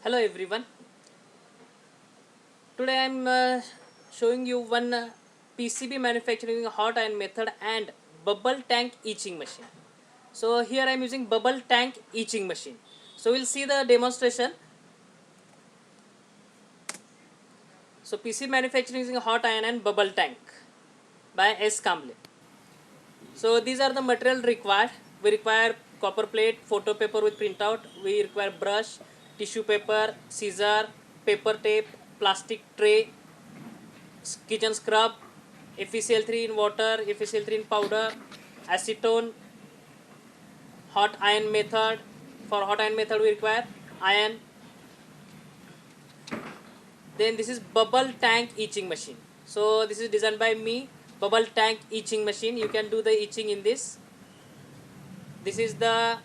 Hello everyone. Today I am showing you one PCB manufacturing hot iron method and bubble tank etching machine. So here I am using bubble tank etching machine. So we'll see the demonstration. So PCB manufacturing using hot iron and bubble tank by S. Kamble. So these are the material required. We require copper plate, photo paper with printout. We require brush, tissue paper, scissor, paper tape, plastic tray, kitchen scrub, FeCl3 in water, FeCl3 in powder, acetone, hot iron method. For hot iron method we require iron. Then this is bubble tank etching machine. So this is designed by me, bubble tank etching machine. You can do the etching in this. This is the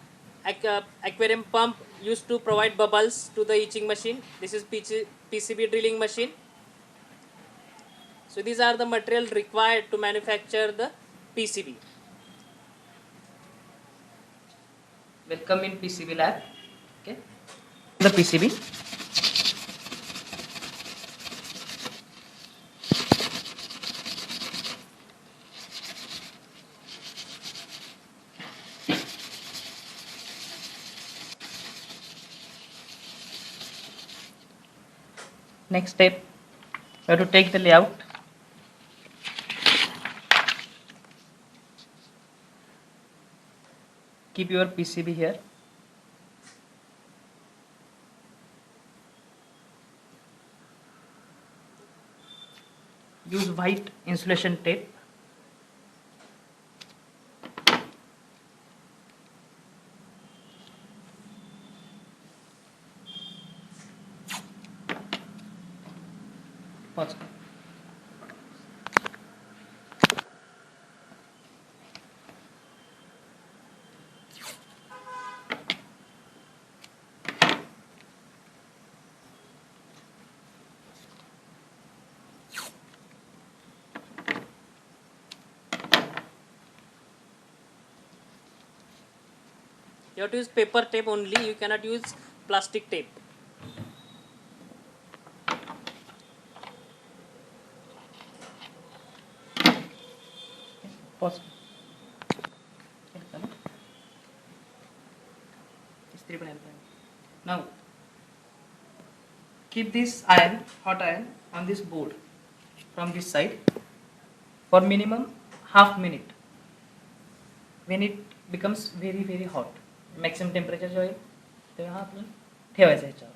aquarium pump used to provide bubbles to the etching machine. This is PCB drilling machine. So these are the material required to manufacture the PCB. Welcome in PCB lab. Okay. The PCB. Next step, we have to take the layout. Keep your PCB here. Use white insulation tape. Pause. You have to use paper tape only. You cannot use plastic tape. Pause. Now keep this iron, hot iron, on this board from this side for minimum half minute. When it becomes very hot, maximum temperature जो आहे तेव्हा आपल्याला ठेवायचं ह्याच्यावर.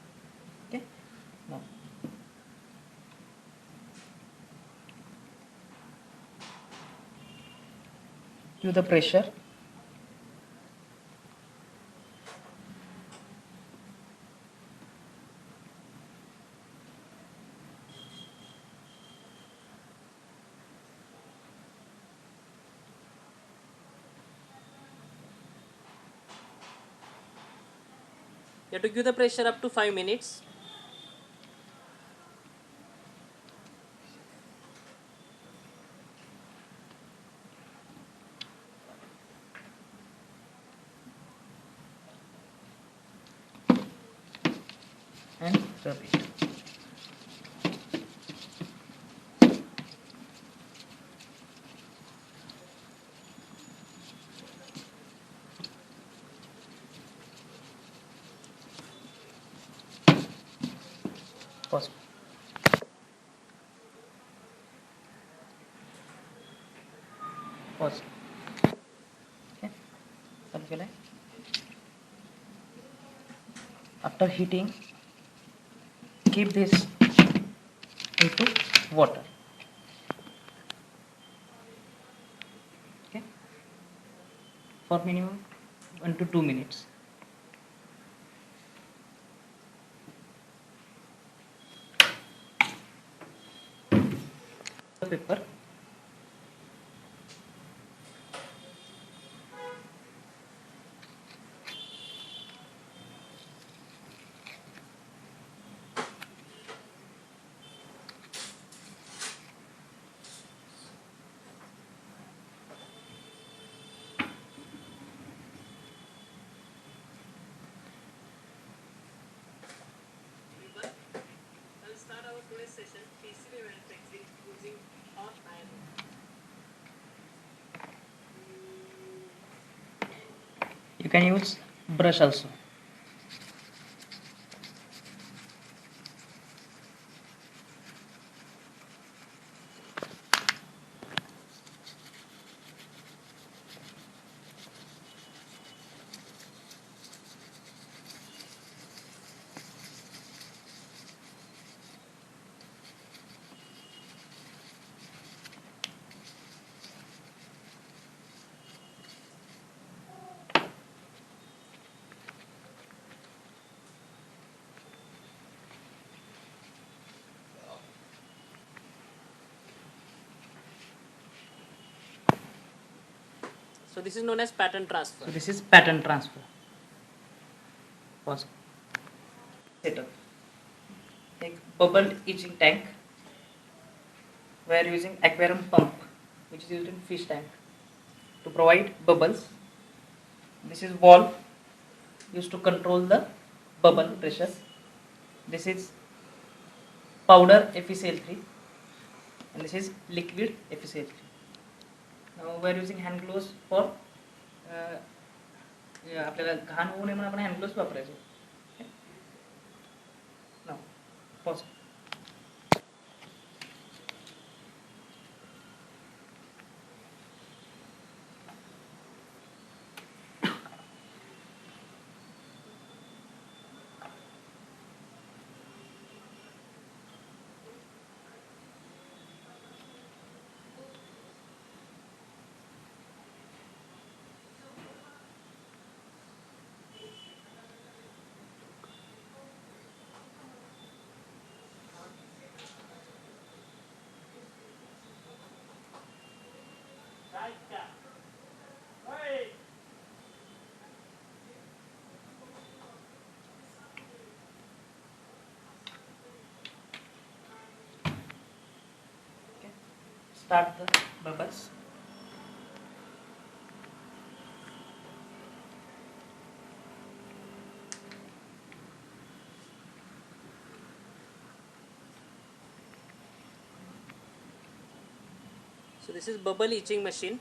Okay. Now give the pressure. You have to give the pressure up to 5 minutes. And rub it. Pause. Pause. Okay. चालू केलाय. After heating, keep this into water. Okay. For minimum 1 to 2 minutes. The paper. session, PCB manufacturing using hot iron. You can use brush also. So this is known as pattern transfer. So this is pattern transfer. Pause. Setup. Take bubble etching tank. We are using aquarium pump, which is used in fish tank to provide bubbles. This is valve used to control the bubble pressure. This is powder FeCl3 and this is liquid FeCl3. Now we are using hand gloves for आपल्याला घाण होऊ नये म्हणून आपण hand gloves वापरायचे. नाव pause. Start the bubbles. So this is bubble etching machine.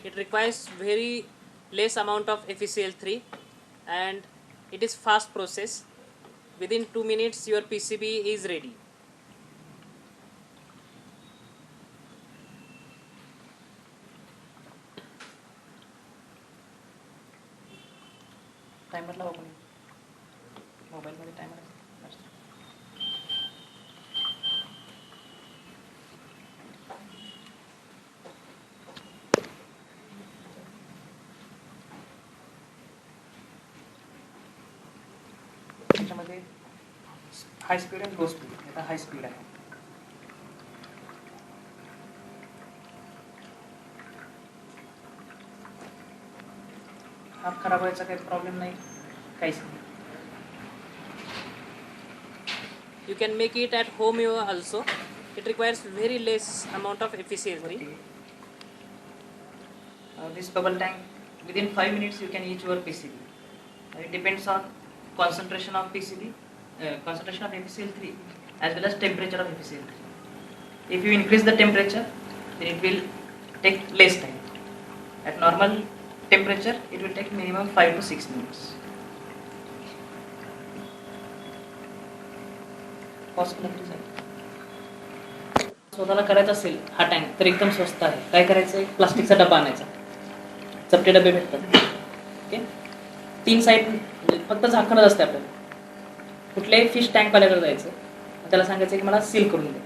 It requires very less amount of FeCl3 and it is fast process. Within 2 minutes your PCB is ready. Timer लावा कोणी मोबाईलमध्ये timer आहे. त्याच्यामध्ये high speed आणि लो speed. आता high speed आहे. हात खराब व्हायचा काही प्रॉब्लेम नाही, काहीच नाही. You can make it at home also. It requires very less amount of FeCl3. This bubble tank, within 5 minutes you can etch your PCB. It depends on concentration of PCB, concentration of FeCl3 as well as temperature of FeCl3. If you increase the temperature, then it will take less time. At normal temperature, it will take minimum 5 to 6 minutes. स्वतःला करायचं असेल हा tank तर एकदम स्वस्त आहे. काय करायचं, एक प्लास्टिकचा डबा आणायचा. चपटे डबे भेटतात. ओके, 3 साईड फक्त झाकणच असते आपल्याला. कुठल्याही फिश टँकवाल्याकडे जायचं, त्याला सांगायचं की मला सील करून दे.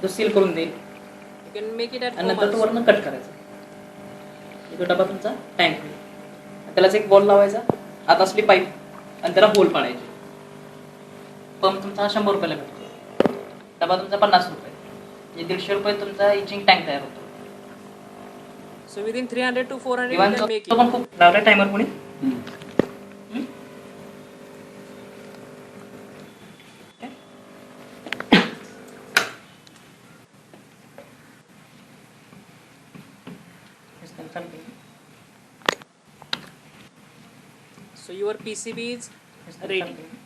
तो सील करून देईल. You can make it at आणि home नंतर तो also. वरनं कट करायचा. तो डबा तुमचा टँक होईल. त्यालाच एक बॉल लावायचा, आत असली पाईप आणि त्याला होल पाडायचे. पंप तुमचा 100 रुपयाला भेटतो. डबा तुमचा 50 रुपये. म्हणजे 150 रुपये तुमचा इचिंग टँक तयार होतो. So within 300 to 400 you can make तो it. पण खूप लावला टायमर कोणी. So your PCB is Yes, ready. continue.